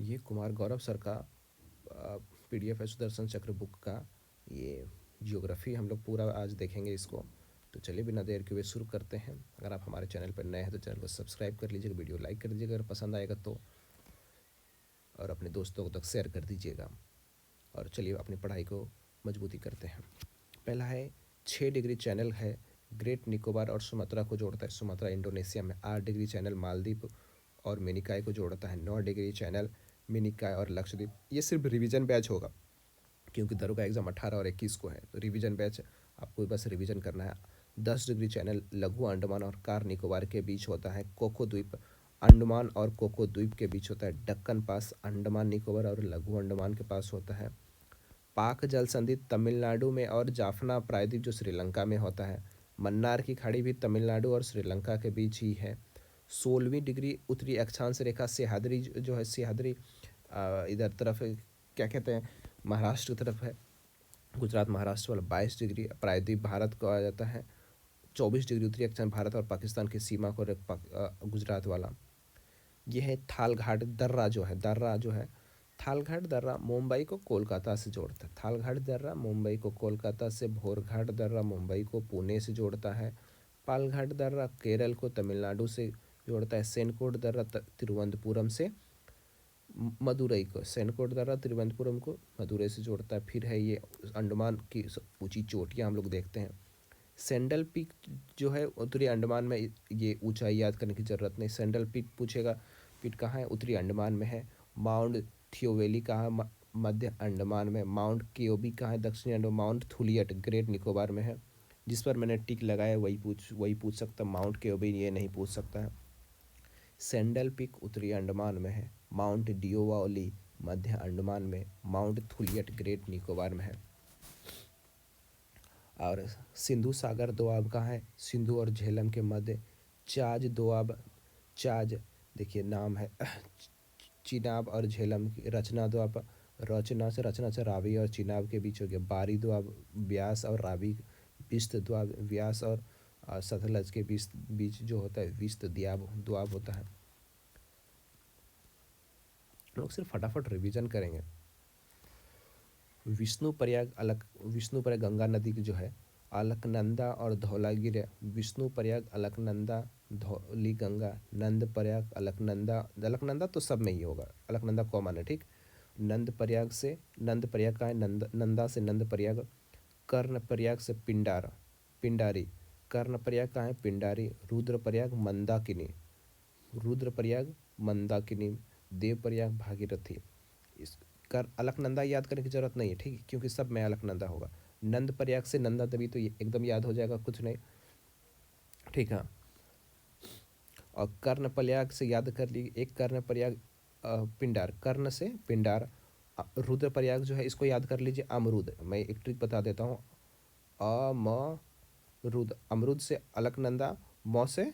ये कुमार गौरव सर का पीडीएफ है, सुदर्शन चक्र बुक का। ये जियोग्राफी हम लोग पूरा आज देखेंगे इसको। तो चलिए बिना देर के हुए शुरू करते हैं। अगर आप हमारे चैनल पर नए हैं तो चैनल को सब्सक्राइब कर लीजिएगा, वीडियो लाइक कर दीजिएगा अगर पसंद आएगा तो, और अपने दोस्तों तक शेयर कर दीजिएगा। और चलिए अपनी पढ़ाई को मजबूती करते हैं। पहला है 6 डिग्री चैनल है, ग्रेट निकोबार और सुमात्रा को जोड़ता है। सुमात्रा इंडोनेशिया में। 8 डिग्री चैनल मालदीव और मिनिकॉय को जोड़ता है। 9 डिग्री चैनल मिनिकॉय और लक्षद्वीप। ये सिर्फ रिवीजन बैच होगा क्योंकि दरोगा एग्जाम 18 और 21 को है, तो रिवीजन बैच आपको बस रिवीजन करना है। 10 डिग्री चैनल लघु अंडमान और कार निकोबार के बीच होता है। कोको द्वीप अंडमान और कोको द्वीप के बीच होता है। दक्कन पास अंडमान निकोबार और लघु अंडमान के पास होता है। पाक जल संधि तमिलनाडु में और जाफना प्रायद्वीप जो श्रीलंका में होता है। मन्नार की खाड़ी भी तमिलनाडु और श्रीलंका के बीच ही है। 16वीं डिग्री उत्तरी अक्षांश रेखा सह्याद्री जो है, सह्याद्री इधर तरफ क्या कहते हैं, महाराष्ट्र की तरफ है। गुजरात महाराष्ट्र वाला। 22 डिग्री प्रायद्वीप भारत को आ जाता है। 24 डिग्री उत्तरी अक्षांश भारत और पाकिस्तान की सीमा को गुजरात वाला। यह है थालघाट दर्रा जो है, थालघाट दर्रा मुंबई को कोलकाता से जोड़ता है। थालघाट दर्रा मुंबई को कोलकाता से। भोरघाट दर्रा मुंबई को पुणे से जोड़ता है। पालघाट दर्रा केरल को तमिलनाडु से जोड़ता है। सेनकोट दर्रा तिरुवनंतपुरम से मदुरई को। सेनकोट दर्रा तिरुवनंतपुरम को मदुरई से जोड़ता है। फिर है ये अंडमान की ऊंची चोटियाँ हम लोग देखते हैं। सेंडल पीक जो है उत्तरी अंडमान में। ये ऊंचाई याद करने की ज़रूरत नहीं। सेंडल पीक पूछेगा, पीक कहाँ है, उत्तरी अंडमान में है। माउंट थियोवेली कहाँ है, मध्य अंडमान में। माउंट कियोबी कहाँ है, दक्षिणी अंडमान। माउंट थुलियट ग्रेट निकोबार में है। जिस पर मैंने टिक लगाया वही पूछ सकता। माउंट कियोबी ये नहीं पूछ सकता है। सेंडल पीक उत्तरी अंडमान में है। माउंट डियोवाली मध्य अंडमान में। माउंट थुलियट ग्रेट निकोबार में है। और सिंधु सागर दोआब कहाँ है, सिंधु और झेलम के मध्य। चाज दोआब, चाज देखिए नाम है, चिनाब और झेलम की। रचना दोआब, रचना से रावी और चिनाब के बीच हो गया। बारी दोआब ब्यास और रावी। विस्त दोआब व्यास और सतलज के बीच बीच जो होता है विस्त दोआब होता है। लोग सिर्फ फटाफट रिवीजन करेंगे। विष्णुप्रयाग गंगा नदी की जो है, अलकनंदा और धौलागिरी। विष्णुप्रयाग अलकनंदा धौली गंगा। नंद प्रयाग अलकनंदा। अलकनंदा तो सब में ही होगा, अलकनंदा कॉमन है, ठीक। नंद प्रयाग का है, नंदा से नंद प्रयाग। कर्ण प्रयाग से पिंडारी। कर्ण प्रयाग का है, पिंडारी। रुद्र प्रयाग मंदाकिनी। देव प्रयाग भागीरथी। इस कर अलकनंदा याद करने की जरूरत नहीं है, ठीक है, क्योंकि सब में अलकनंदा होगा। नंद प्रयाग से नंदा देवी तो ये एकदम याद हो जाएगा, कुछ नहीं, ठीक है। और कर्ण प्रयाग से याद कर ली, एक कर्ण प्रयाग पिंडार, कर्ण से पिंडार। रुद्र प्रयाग जो है इसको याद कर लीजिए, अमरुद। मैं एक ट्रिक बता देता हूँ। अमरुद, अमरुद से अलकनंदा, मौ से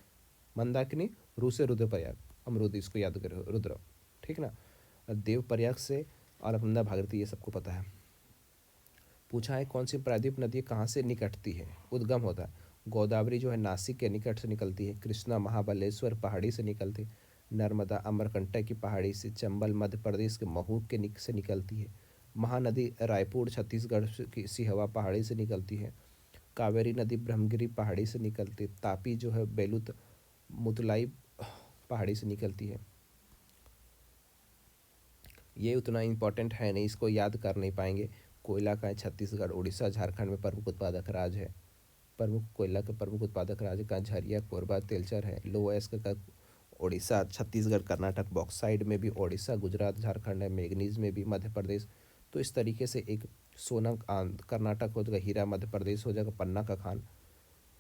मंदाकिनी, रू से रुद्रप्रयाग, अमरुद, इसको याद करो, रुद्र, ठीक ना। देव प्रयाग से अलकनंदा भागीरथी, ये सबको पता है। पूछा है कौन सी प्रायद्वीप नदी कहाँ से निकटती है, उद्गम होता है। गोदावरी जो है नासिक के निकट से निकलती है। कृष्णा महाबलेश्वर पहाड़ी से निकलती है। नर्मदा अमरकंटक की पहाड़ी से। चंबल मध्य प्रदेश के महू के से निकलती है। महानदी रायपुर छत्तीसगढ़ की सिहवा पहाड़ी से निकलती है। कावेरी नदी ब्रह्मगिरी पहाड़ी से निकलती है। तापी जो है बेलूत मुतलाई पहाड़ी से निकलती है। ये उतना इम्पोर्टेंट है नहीं, इसको याद कर नहीं पाएंगे। कोयला का है छत्तीसगढ़, उड़ीसा झारखंड में प्रमुख उत्पादक राज्य है। कोयला के प्रमुख उत्पादक राज्य का झरिया, कोरबा, तेलचर है। लोएस्क का उड़ीसा, छत्तीसगढ़, कर्नाटक। बॉक्साइड में भी उड़ीसा, गुजरात, झारखंड है। मैग्नीज में भी मध्य प्रदेश। तो इस तरीके से एक सोना कर्नाटक हो जाएगा, हीरा मध्य प्रदेश हो जाएगा, पन्ना का खान,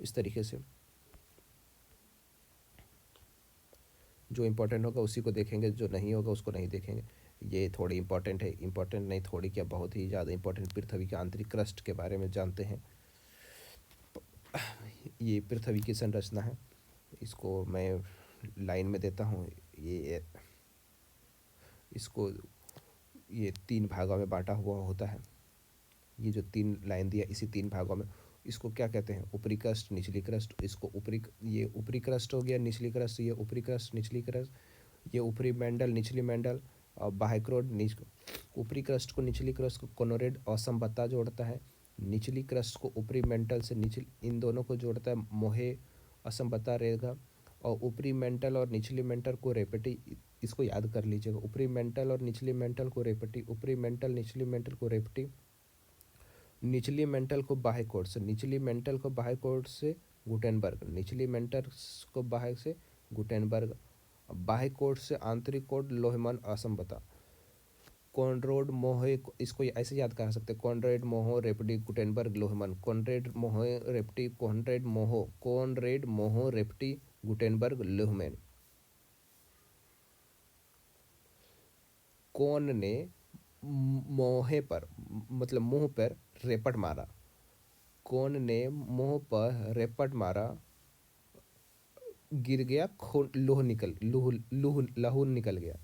इस तरीके से जो इम्पोर्टेंट होगा उसी को देखेंगे, जो नहीं होगा उसको नहीं देखेंगे। ये थोड़ी इंपॉर्टेंट है, इंपॉर्टेंट नहीं थोड़ी क्या, बहुत ही ज़्यादा इंपॉर्टेंट। पृथ्वी के आंतरिक क्रस्ट के बारे में जानते हैं। ये पृथ्वी की संरचना है, इसको मैं लाइन में देता हूँ। ये इसको ये 3 भागों में बांटा हुआ होता है। ये जो 3 लाइन दिया, इसी 3 भागों में। इसको क्या कहते हैं, ऊपरी क्रस्ट, निचली क्रस्ट। इसको ये ऊपरी क्रस्ट हो गया, निचली क्रस्ट, ये ऊपरी क्रस्ट, निचली क्रस्ट। ये ऊपरी मंडल, निचली मंडल। और बाह्यक्रोड ऊपरी क्रस्ट को निचली क्रस्ट को कोनोरेड असमबता जोड़ता है। निचली क्रस्ट को ऊपरी मेंटल से निचली इन दोनों को जोड़ता है मोहे असमबता रेगा। और ऊपरी मेंटल और निचली मेंटल को रेपेटी, इसको याद कर लीजिएगा, ऊपरी मेंटल और निचली मेंटल को रेपेटी, ऊपरी मेंटल निचली मेंटल को रेपेटी, निचली मेंटल को बाह्य कोड से, निचली मेंटल को बाह्य कोड से गुटेनबर्ग, निचली मेंटल को बाह्य से गुटेनबर्ग, बाह्य कोड से आंतरिक कोड लोहेमन असमबता। कॉनरेड मोहे, इसको ऐसे याद कर सकते हैं, कॉनरेड मोहो रेपटी गुटेनबर्ग लोहेमन, कॉनरेड मोहे रेपटी, कॉनरेड मोहो रेपटी गुटेनबर्ग लोहेमन। कौन ने मोहे पर मतलब मुंह पर रेपट मारा, कौन ने मुंह पर रेपट मारा, गिर गया, खून लहू निकल गया।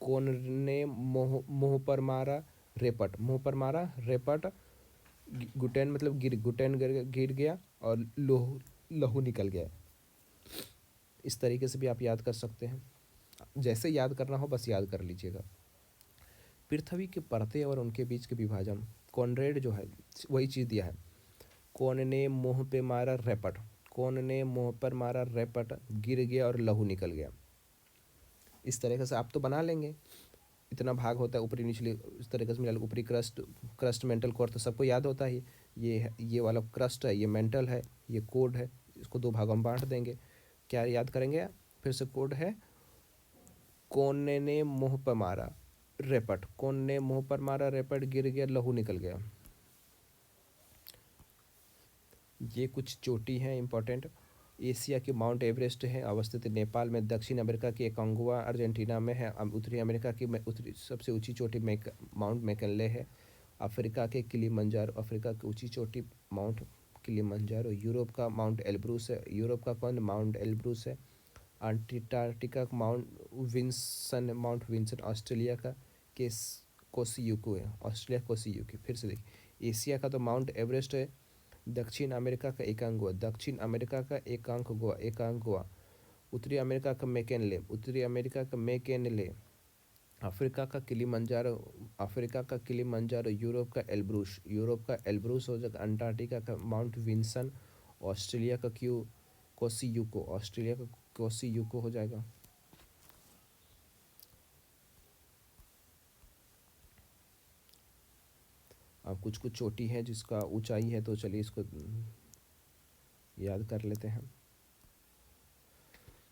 कौन ने मुंह पर मारा रेपट, मुंह पर मारा रेपट, गुटेन मतलब गुटेन गिर गया और लहू निकल गया। इस तरीके से भी आप याद कर सकते हैं, जैसे याद करना हो बस याद कर लीजिएगा। पृथ्वी के परतें और उनके बीच के विभाजन, कॉनरेड जो है वही चीज़ दिया है, कौन ने मुंह पे मारा रेपट, कौन ने मुंह पर मारा रेपट, गिर गया और लहू निकल गया। इस तरीके से आप तो बना लेंगे, इतना भाग होता है ऊपरी निचली, इस तरीके से मिला, ऊपरी क्रस्ट मेंटल कोर तो सबको याद होता है। ये वाला क्रस्ट है, ये मेंटल है, ये कोड है, इसको दो भागों में बांट देंगे। क्या याद करेंगे, फिर से कोड है, कौन ने मुंह पर मारा रेपट, कौन ने मुंह पर मारा रेपट, गिर गया लहू निकल गया। ये कुछ चोटी हैं इंपॉर्टेंट। एशिया की माउंट एवरेस्ट है, अवस्थित नेपाल में, दक्षिण अमेरिका की एकांगुआ अर्जेंटीना में है, उत्तरी अमेरिका की उत्तरी सबसे ऊंची चोटी माउंट मैकिनले है, अफ्रीका के किलिमंजारो, अफ्रीका की ऊंची चोटी माउंट किलिमंजारो, यूरोप का माउंट एल्ब्रूस है, यूरोप का कौन माउंट एल्ब्रूस है, अंटार्कटिका का माउंट विंसन, ऑस्ट्रेलिया का केस कोसियुको है, ऑस्ट्रेलिया कोसियुकी। फिर से देखिए, एशिया का तो माउंट एवरेस्ट है, दक्षिण अमेरिका का एकांगुआ, दक्षिण अमेरिका का एकांगुआ, उत्तरी अमेरिका का मैकिनले, उत्तरी अमेरिका का मैकिनले, अफ्रीका का किलिमंजारो, अफ्रीका का किलिमंजारो, यूरोप का एल्ब्रूस, यूरोप का एल्ब्रूस हो जाएगा, अंटार्कटिका का माउंट विंसन, ऑस्ट्रेलिया का कोसियुको, ऑस्ट्रेलिया का कोसियुको हो जाएगा। अब कुछ कुछ चोटी है जिसका ऊंचाई है, तो चलिए इसको याद कर लेते हैं।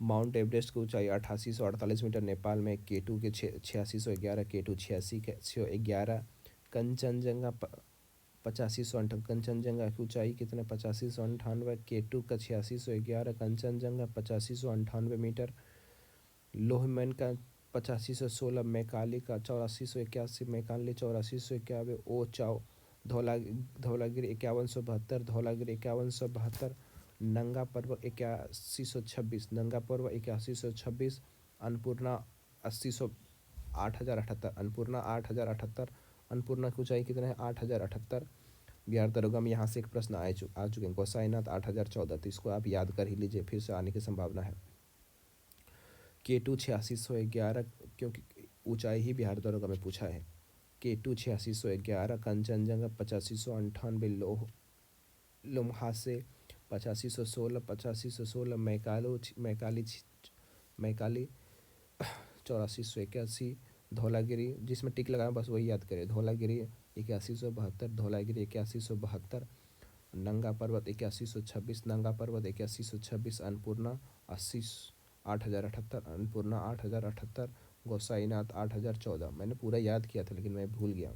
माउंट एवरेस्ट की ऊंचाई 8848 मीटर नेपाल में, केटू के 8611, केटू 8611, कंचनजंगा 8598, कंचनजंगा की ऊंचाई कितने 8598, केटू का 8611, कंचनजंगा 8598 मीटर, लोहमैन का 8516, मैकाली का 8481, मैकाली 8491, ओ चाओ धौलागिरी 5172, धौलागिरी 5172, नंगा पर्व 8126, नंगा पर्व 8126, अन्नपूर्णा 8078, अन्नपूर्णा 8078, अन्नपूर्णा की ऊंचाई कितने हैं 8078। बिहार दरोगा में यहाँ से एक प्रश्न आ चुके हैं, गोसाईनाथ 8014, तो इसको आप याद कर ही लीजिए, फिर से आने की संभावना है। केटू 8611, क्योंकि ऊंचाई ही बिहार दरोगा में पूछा है। केटू 8611, कंचनजंगा 8598, लम्हासे 8516, 8516, मैकाली 8481, धौलागिरी जिसमें टिक लगाना बस वही याद करें, धौलागिरी 8172, धौलागिरी 8172, नंगा पर्वत 8126, नंगा पर्वत 8126, अन्नपूर्णा 8078, अन्नपूर्णा 8078, गोसाईनाथ 8014। मैंने पूरा याद किया था लेकिन मैं भूल गया।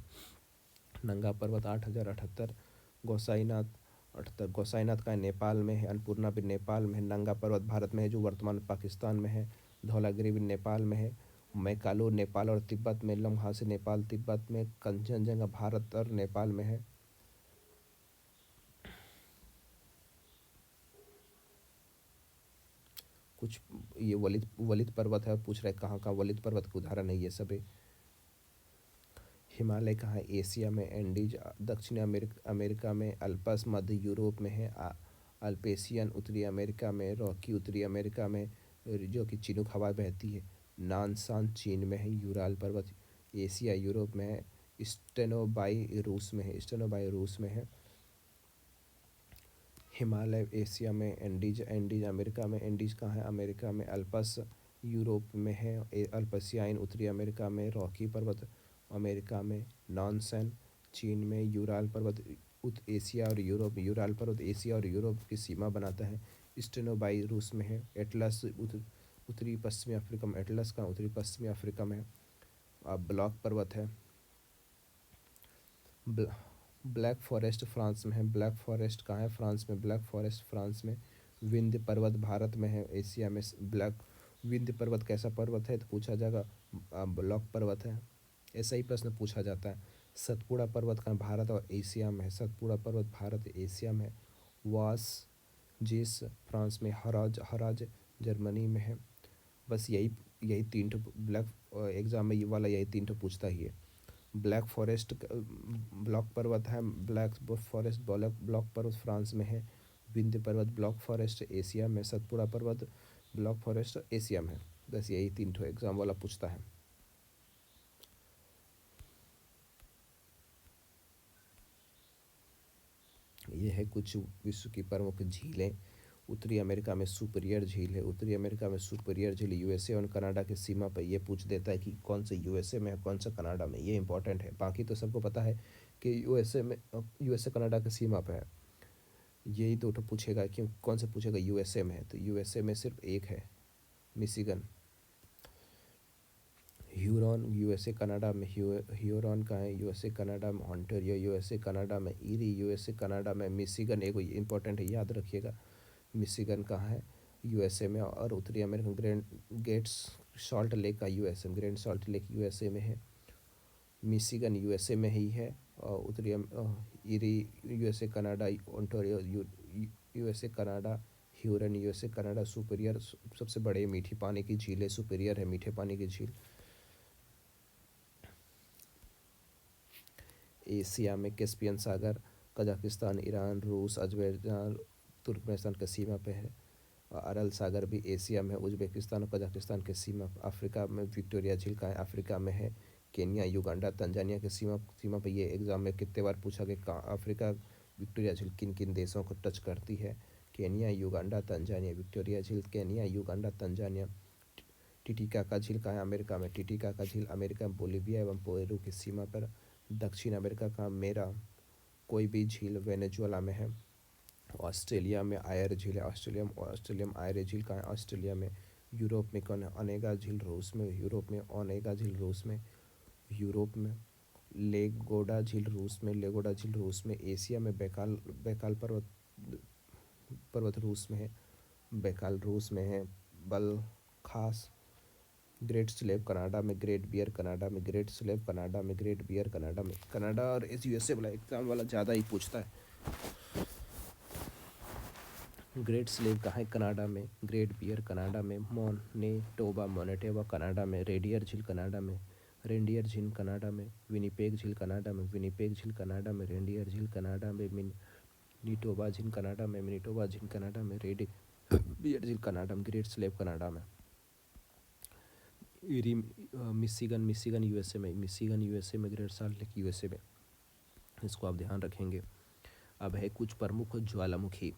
नंगा पर्वत 8078, गोसाईनाथ 78, गोसाईनाथ का नेपाल में है, अन्नपूर्णा भी नेपाल में है, नंगा पर्वत भारत में है जो वर्तमान पाकिस्तान में है, धौलागिरी भी नेपाल में है, मैकालो नेपाल और तिब्बत में, लम्हासे नेपाल तिब्बत में, कंचनजंगा भारत और नेपाल में है। कुछ ये वलित पर्वत है, पूछ रहे कहाँ का वलित पर्वत का उदाहरण है ये सभी। हिमालय कहाँ है, एशिया में, एंडीज दक्षिण अमेरिका में, अल्पस मध्य यूरोप में है, अल्पेशियन उत्तरी अमेरिका में, रॉकी उत्तरी अमेरिका में, जो कि चिनूक हवा बहती है, नानसान चीन में है, यूराल पर्वत एशिया यूरोप में है, स्टेनोबाई रूस में है, स्टेनोबाई रूस में है, हिमालय एशिया में, एंडीज एंडीज अमेरिका में, एंडीज कहाँ है अमेरिका में, अल्पस यूरोप में है, अल्पसियाइन उत्तरी अमेरिका में, रॉकी पर्वत अमेरिका में, नॉनसन चीन में, यूराल पर्वत एशिया और यूरोप, यूराल पर्वत एशिया और यूरोप की सीमा बनाता है, स्टेनोबाई रूस में है, एटलस उत्तरी पश्चिमी अफ्रीका में, एटलस का उत्तरी पश्चिमी अफ्रीका में, ब्लॉक पर्वत है, ब्लैक फॉरेस्ट फ्रांस में है, ब्लैक फॉरेस्ट कहाँ है फ्रांस में, ब्लैक फॉरेस्ट फ्रांस में, विंध्य पर्वत भारत में है, एशिया में ब्लैक विंध्य पर्वत कैसा पर्वत है तो पूछा जाएगा ब्लॉक पर्वत है, ऐसा ही प्रश्न पूछा जाता है। सतपुड़ा पर्वत कहाँ भारत और एशिया में है, सतपुड़ा पर्वत भारत एशिया में है, वास जिस फ्रांस में, हराज हराज जर्मनी में है। बस यही यही तीन ठो ब्लैक एग्जाम में ये वाला यही तीन ठो पूछता ही है। ब्लैक फॉरेस्ट ब्लॉक पर्वत है, ब्लैक फॉरेस्ट ब्लॉक पर्वत फ्रांस में है, विंध्य पर्वत ब्लॉक फॉरेस्ट एशिया में, सतपुड़ा पर्वत ब्लॉक फॉरेस्ट एशिया में। बस यही तीन ठो एग्जाम वाला पूछता है। ये है कुछ विश्व की प्रमुख झीलें। उत्तरी अमेरिका में सुपीरियर झील है, उत्तरी अमेरिका में सुपीरियर झील यूएसए और कनाडा की सीमा पर ये पूछ देता है कि कौन से यूएसए में है कौन सा कनाडा में, ये इंपॉर्टेंट है। बाकी तो सबको पता है कि यूएसए में यूएसए कनाडा की सीमा पर है, यही दो तो पूछेगा कि कौन से पूछेगा यूएसए में है, तो यूएसए में सिर्फ एक है मिशिगन। ह्यूरॉन यूएसए कनाडा में, ह्यूरॉन कहाँ है यूएसए कनाडा में, ऑन्टारियो यूएसए कनाडा में, ईरी यूएसए कनाडा में, मिशिगन एक इंपॉर्टेंट है याद रखिएगा, मिशिगन कहाँ है यूएसए में, और उत्तरी America Grand Gates Salt Lake का USA Grand Salt Lake USA में है, मिशिगन यूएसए में ही है, और Erie USA Canada, Ontario USA Canada, Huron USA Canada, Superior सबसे बड़े मीठी पानी की झील है, सुपीरियर है मीठे पानी की झील। एशिया में कैस्पियन सागर कजाकिस्तान, ईरान, रूस, अजरबैजान, तुर्कमेनिस्तान की सीमा पे है। अरल सागर भी एशिया में, उज्बेकिस्तान और कजाकिस्तान की सीमा। अफ्रीका में विक्टोरिया झील कहाँ है अफ्रीका में है, केन्या युगांडा तंजानिया की सीमा पे। ये एग्जाम में कितने बार पूछा गया कहाँ अफ्रीका विक्टोरिया झील किन किन देशों को टच करती है, केन्या युगांडा तंजानिया, विक्टोरिया झील केन्या युगांडा तंजानिया। टिटिकाका झील कहाँ है अमेरिका में, टिटिकाका झील अमेरिका बोलीविया एवं पेरू की सीमा पर। दक्षिण अमेरिका का मेरा कोई भी झील वेनेजुएला में है। ऑस्ट्रेलिया में आयर झील है, ऑस्ट्रेलिया में आयर झील कहाँ है ऑस्ट्रेलिया में। यूरोप में कौन है अनेगा झील रूस में, यूरोप में ओनेगा झील रूस में, यूरोप में लेगोडा झील रूस में, लेगोडा झील रूस में। एशिया में बैकाल बैकाल पर्वत रूस में है, बैकाल रूस में है। बल खास ग्रेट स्लेव कनाडा में, ग्रेट बियर कनाडा में, ग्रेट स्लेव कनाडा में, ग्रेट बियर कनाडा में। कनाडा और इस यूएसए वाला एग्जाम वाला ज़्यादा ही पूछता है। ग्रेट स्लेव कहाँ है कनाडा में, ग्रेट बियर कनाडा में, मोनेटोबा कनाडा में, रेडियर झील कनाडा में, रेंडियर झील कनाडा में, विनिपेग झील कनाडा में, विनिपेग झील कनाडा में, रेंडियर झील कनाडा में, मिनीटोबा झील कनाडा में, मिनीटोबा झील कनाडा में, रेडियर झील कनाडा में, ग्रेट स्लेव कनाडा में। मिशिगन मिशिगन यूएसए में, मिशिगन यूएसए में, ग्रेट सॉल्ट लेक यूएसए में। इसको आप ध्यान रखेंगे। अब है कुछ प्रमुख ज्वालामुखी।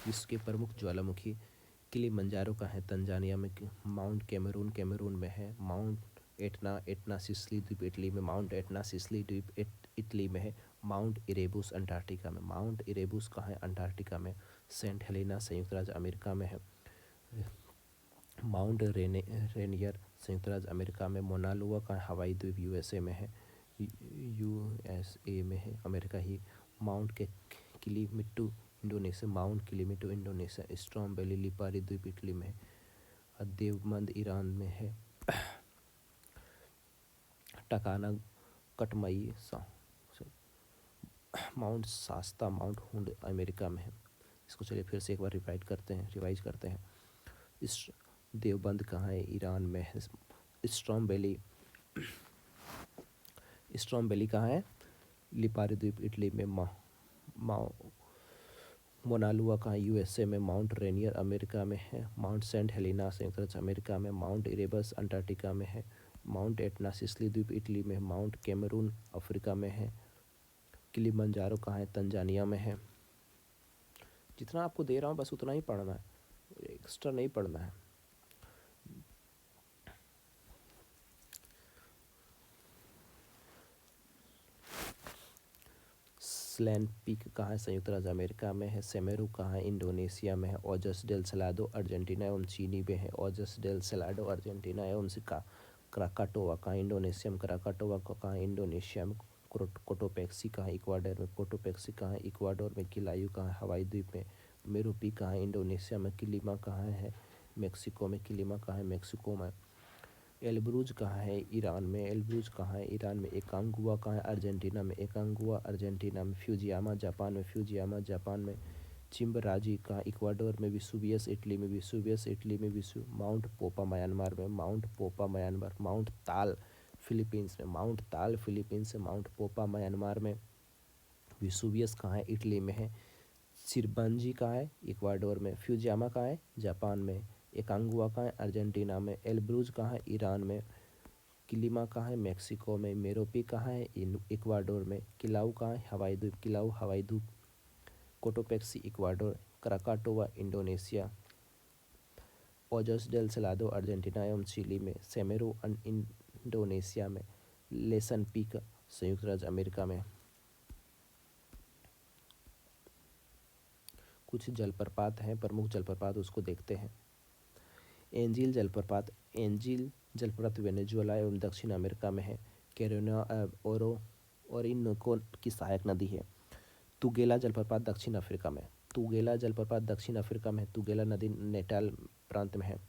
विश्व के प्रमुख ज्वालामुखी किलिमंजारो का है तंजानिया में, माउंट कैमरून कैमरून में है, माउंट एटना एटना सिसली द्वीप इटली में, माउंट एटना सिसली द्वीप इटली में है, माउंट इरेबुस अंटार्कटिका में, माउंट इरेबुस कहाँ है अंटार्कटिका में, सेंट हेलेना संयुक्त राज्य अमेरिका में है, माउंट रेनियर संयुक्त राज्य अमेरिका में, मोनालुआ का हवाई द्वीप यूएसए में है, यूएसए में है अमेरिका ही, माउंट के Kelimutu Indonesia, Mount Kelimutu Indonesia, Stromboli Lipari द्वीप इटली में है, देवबंद ईरान में है, Tacana Katmai Mount Shasta Mount Hood America में है। इसको चलिए फिर से एक बार रिवाइज करते हैं। इस देवबंद कहाँ है ईरान में है, स्ट्रॉम वैली कहाँ है लिपारी द्वीप इटली में, मोनालुआ कहाँ यूएसए में, माउंट रेनियर अमेरिका में है, माउंट सेंट हेलेना संयुक्त राज्य अमेरिका में, माउंट इरेबस अंटार्कटिका में है, माउंट एटना सिसिली द्वीप इटली में, माउंट कैमरून अफ्रीका में है, किलिमंजारो कहाँ है, तंजानिया में है। जितना आपको दे रहा हूँ बस उतना ही पढ़ना है, एक्स्ट्रा नहीं पढ़ना है। स्लैन पीक कहाँ है, संयुक्त राज्य अमेरिका में है, सेमेरू कहाँ है, इंडोनेशिया में है, ओजस डेल सलाडो अर्जेंटीना एवं चिली में है, ओजस डेल सलाडो अर्जेंटीना एवं क्राकाटोवा कहाँ इंडोनेशिया में, क्राकाटोवा कहाँ इंडोनेशिया में, कोटोपेक्सी कहाँ इक्वाडोर में, कोटोपेक्सी कहाँ इक्वाडोर में, किलायू कहाँ हवाई द्वीप में, मेरूपी कहाँ इंडोनेशिया में, किलिमा कहाँ है मेक्सिको में, किलिमा कहाँ है मेक्सिको में, एलब्रूज कहाँ है ईरान में, एलब्रूज कहाँ है ईरान में, एकांगुआ कहाँ है अर्जेंटीना में, एकांगुआ अर्जेंटीना में, फ्यूजियामा जापान में, फ्यूजियामा जापान में, चिम्बराजी कहाँ इक्वाडोर में, विसुवियस इटली में, विसुवियस इटली में, माउंट पोपा म्यांमार में, माउंट पोपा म्यांमार, माउंट ताल फिलीपींस में, माउंट ताल फिलीपींस में, माउंट पोपा म्यांमार में, विसुवियस कहाँ है इटली में है, सिरबंजी कहाँ है इक्वाडोर में, फ्यूजियामा कहाँ है जापान में, एकांगुआ कहाँ है अर्जेंटीना में, एलब्रूज कहाँ है ईरान में, किलिमा कहाँ है मेक्सिको में, मेरोपी कहाँ है इक्वाडोर में, किलाऊ कहाँ है हवाई द्वीप, किलाऊ हवाई द्वीप, कोटोपेक्सी इक्वाडोर, क्राकाटोवा इंडोनेशिया, ओजस डेल सलाडो अर्जेंटीना एवं चिली में, सेमेरू इंडोनेशिया में, लेसन पीक संयुक्त राज्य अमेरिका में। कुछ जलप्रपात हैं, प्रमुख जलप्रपात उसको देखते हैं। एंजिल जलप्रपात, एंजिल जलप्रपात वेनेजुएला एवं दक्षिण अमेरिका में है, कैरोना ओरिनोको की सहायक नदी है। तुगेला जलप्रपात दक्षिण अफ्रीका में, तुगेला जलप्रपात दक्षिण अफ्रीका में, तुगेला नदी नेटाल प्रांत में है।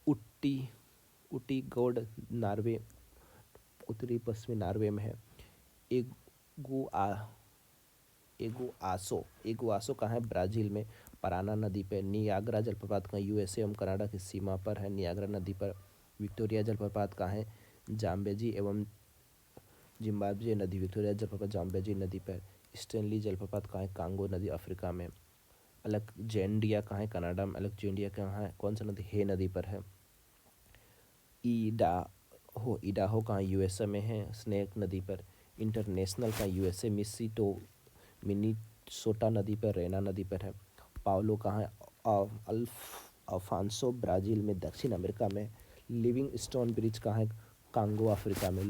उट्टी उटी गौड नॉर्वे, उत्तरी पश्चिमी नॉर्वे में है। एगुआ एगुआसो कहाँ है ब्राज़ील में, पराना नदी पर। नियाग्रा जलप्रपात कहाँ यूएसए एवं कनाडा की सीमा पर है, नियाग्रा नदी पर। विक्टोरिया जलप्रपात कहाँ है, जाम्बेजी एवं जिम्बाब्वे नदी, विक्टोरिया जलप्रपात जाम्बेजी नदी पर। स्टेनली जलप्रपात कहाँ है, कांगो नदी अफ्रीका में। अलेक्जेंड्रिया कहाँ है, कनाडा में। अलेक्जेंड्रिया कहाँ है, कौन सा नदी, हे नदी पर है। इडाहो कहाँ यूएसए में है, स्नेक नदी पर। इंटरनेशनल का यूएसए मिनीसोटा नदी पर, रेना नदी पर है। पाउलो कहाँ है, अल्फांसो ब्राज़ील में, दक्षिण अमेरिका में। लिविंग स्टोन ब्रिज कहाँ है, कांगो अफ्रीका में।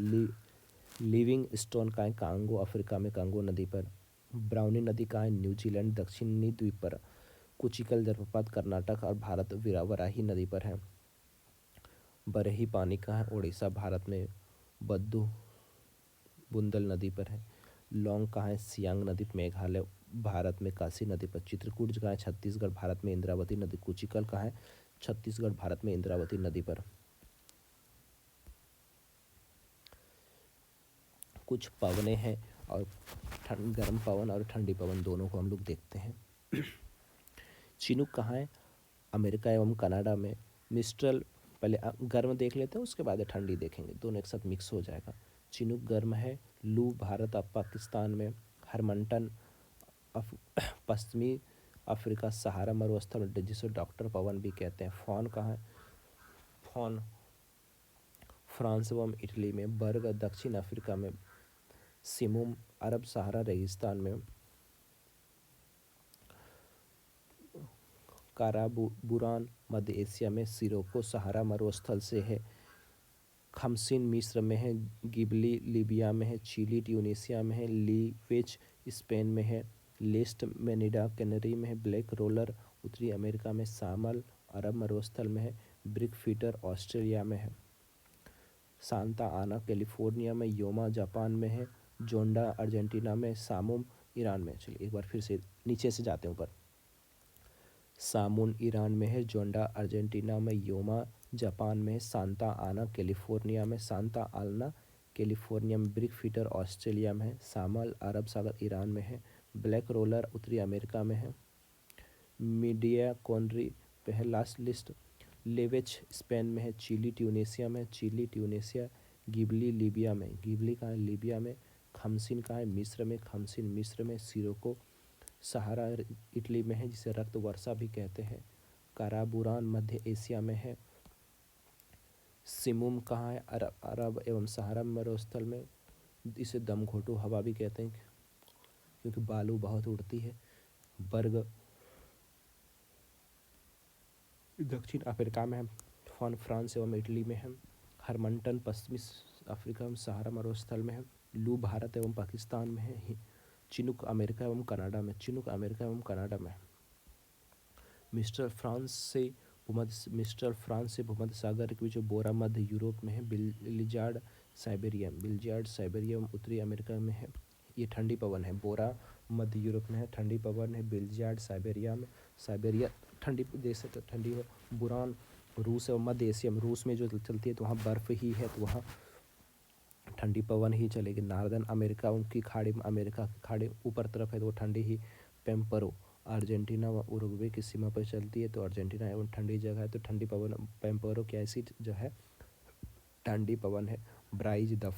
लिविंग स्टोन कहाँ है, कांगो अफ्रीका में, कांगो नदी पर। ब्राउनी नदी कहाँ है, न्यूजीलैंड दक्षिणी द्वीप पर। कुचिकल जलप्रपात कर्नाटक और भारत, वराही नदी पर है। बरही पानी कहाँ है, उड़ीसा भारत में, बद्दू बुंदल नदी पर है। लौंग कहाँ है, सियांग नदी, मेघालय भारत में, काशी नदी पर। चित्रकूट कहाँ है, छत्तीसगढ़ भारत में, इंद्रावती नदी। कुचिकल कहाँ है, छत्तीसगढ़ भारत में, इंद्रावती नदी पर। कुछ पवने हैं और गर्म पवन और ठंडी पवन दोनों को हम लोग देखते हैं। चिनूक कहाँ है, अमेरिका एवं कनाडा में। मिस्ट्रल, पहले गर्म देख लेते हैं उसके बाद ठंडी देखेंगे, दोनों एक साथ मिक्स हो जाएगा। चिनूक गर्म है। लू भारत और पाकिस्तान में। हरमंटन पश्चिमी अफ्रीका, सहारा मरुस्थल जिसे डॉक्टर पवन भी कहते हैं। फॉन कहाँ है, फॉन फ्रांस एवं इटली में। बर्ग दक्षिण अफ्रीका में। सिमुम अरब सहारा रेगिस्तान में। काराबुरान मध्य एशिया में। सिरोको सहारा मरुस्थल से है। खमसिन मिस्र में है। गिबली लीबिया में है। चिली ट्यूनीसिया में है। लीवेज स्पेन में है। लिस्ट मेनिडा कैनरी में है। ब्लैक रोलर उत्तरी अमेरिका में। सामल अरब मरुस्थल में है। ब्रिक फीटर ऑस्ट्रेलिया में है। सांता आना कैलिफोर्निया में। योमा जापान में है। जोंडा अर्जेंटीना में। सामुम ईरान में। चलिए एक बार फिर से नीचे से जाते हैं ऊपर। सामुन ईरान में है। जोंडा अर्जेंटीना में। योमा जापान में। सांता आना कैलिफोर्निया में। सांता आना कैलिफोर्निया में। ब्रिक फीटर ऑस्ट्रेलिया में है। सामल अरब सागर ईरान में है। ब्लैक रोलर उत्तरी अमेरिका में है। मीडिया कॉनरी पे है लास्ट लिस्ट। लेवेच स्पेन में है। चिली ट्यूनीसिया में। चिली ट्यूनीसिया। गिबली लीबिया में। गिबली कहाँ है, लीबिया में। खमसिन कहाँ है, मिस्र में। खमसिन मिस्र में। सिरोको सहारा इटली में है जिसे रक्त वर्षा भी कहते हैं। काराबूरान मध्य एशिया में है। सिमुम कहाँ है? अरब अरब एवं सहारा मरुस्थल में। इसे दमघोटू हवा भी कहते हैं क्योंकि बालू बहुत उड़ती है। बर्ग दक्षिण अफ्रीका में है। फॉन फ्रांस एवं इटली में है। हरमंटन पश्चिमी अफ्रीका में सहारा मरुस्थल में है। लू भारत एवं पाकिस्तान में है। चिनूक अमेरिका एवं कनाडा में। चिनूक अमेरिका एवं कनाडा में। मिस्टर फ्रांस से भूमध्य सागर के बीच बोरा मध्य यूरोप में है। बिलिजार्ड साइबेरिया एवं उत्तरी अमेरिका में है। ये ठंडी पवन है। बोरा मध्य यूरोप में है, ठंडी पवन है। बिलिजार्ड साइबेरिया में। साइबेरिया ठंडी देश है तो ठंडी हो। बुरान रूस एवं मध्य एशिया में। रूस में जो चलती है तो वहाँ बर्फ़ ही है तो वहाँ ठंडी पवन ही चलेगी। नार्दर्न अमेरिका उनकी खाड़ी में, अमेरिका की खाड़ी ऊपर तरफ है तो वो ठंडी ही। पेम्परो अर्जेंटीना व उरुग्वे की सीमा पर चलती है तो अर्जेंटीना एवं ठंडी जगह है तो ठंडी पवन। पेम्परो की ऐसी जो है ठंडी पवन है। ब्राइज द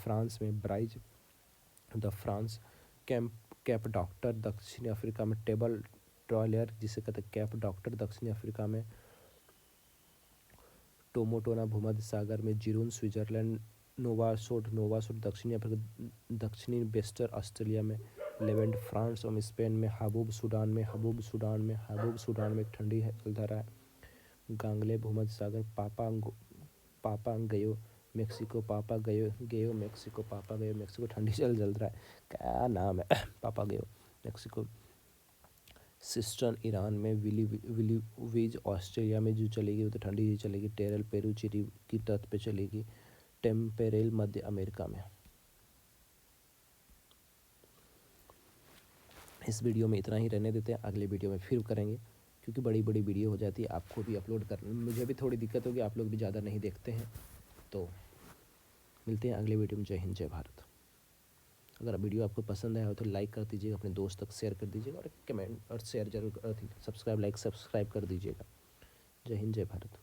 फ्रांस। कैप डॉक्टर दक्षिणी अफ्रीका में। टेबल ट्रॉलर जिसे कहते हैं कैप डॉक्टर दक्षिणी अफ्रीका में। टोमोटोना भूमध्य सागर में। जिरून स्विट्जरलैंड। नोवासोड दक्षिणी अफ्रीका दक्षिणी वेस्टर्न ऑस्ट्रेलिया में। लेवेंट फ्रांस और स्पेन में। हबूब सूडान में ठंडी है जलधारा है। गांगले भूमध्य सागर। पापा गयो मेक्सिको। मेक्सिको ठंडी जल रहा है। क्या नाम है? पापा गयो मेक्सिको। सिस्टर्न ईरान में। विलीवीज ऑस्ट्रेलिया में जो चलेगी वो तो ठंडी ही चलेगी। टेरल पेरू चिली की तट पे चलेगी। टेम्पेरेल मध्य अमेरिका में। इस वीडियो में इतना ही रहने देते हैं, अगले वीडियो में फिर करेंगे क्योंकि बड़ी बड़ी वीडियो हो जाती है, आपको भी अपलोड करने में मुझे भी थोड़ी दिक्कत होगी, आप लोग भी ज़्यादा नहीं देखते हैं। तो मिलते हैं अगले वीडियो में। जय हिंद जय भारत। अगर वीडियो आपको पसंद आया हो तो लाइक कर दीजिएगा, अपने दोस्त तक शेयर कर दीजिएगा और कमेंट और शेयर जरूर सब्सक्राइब कर दीजिएगा। जय हिंद जय भारत।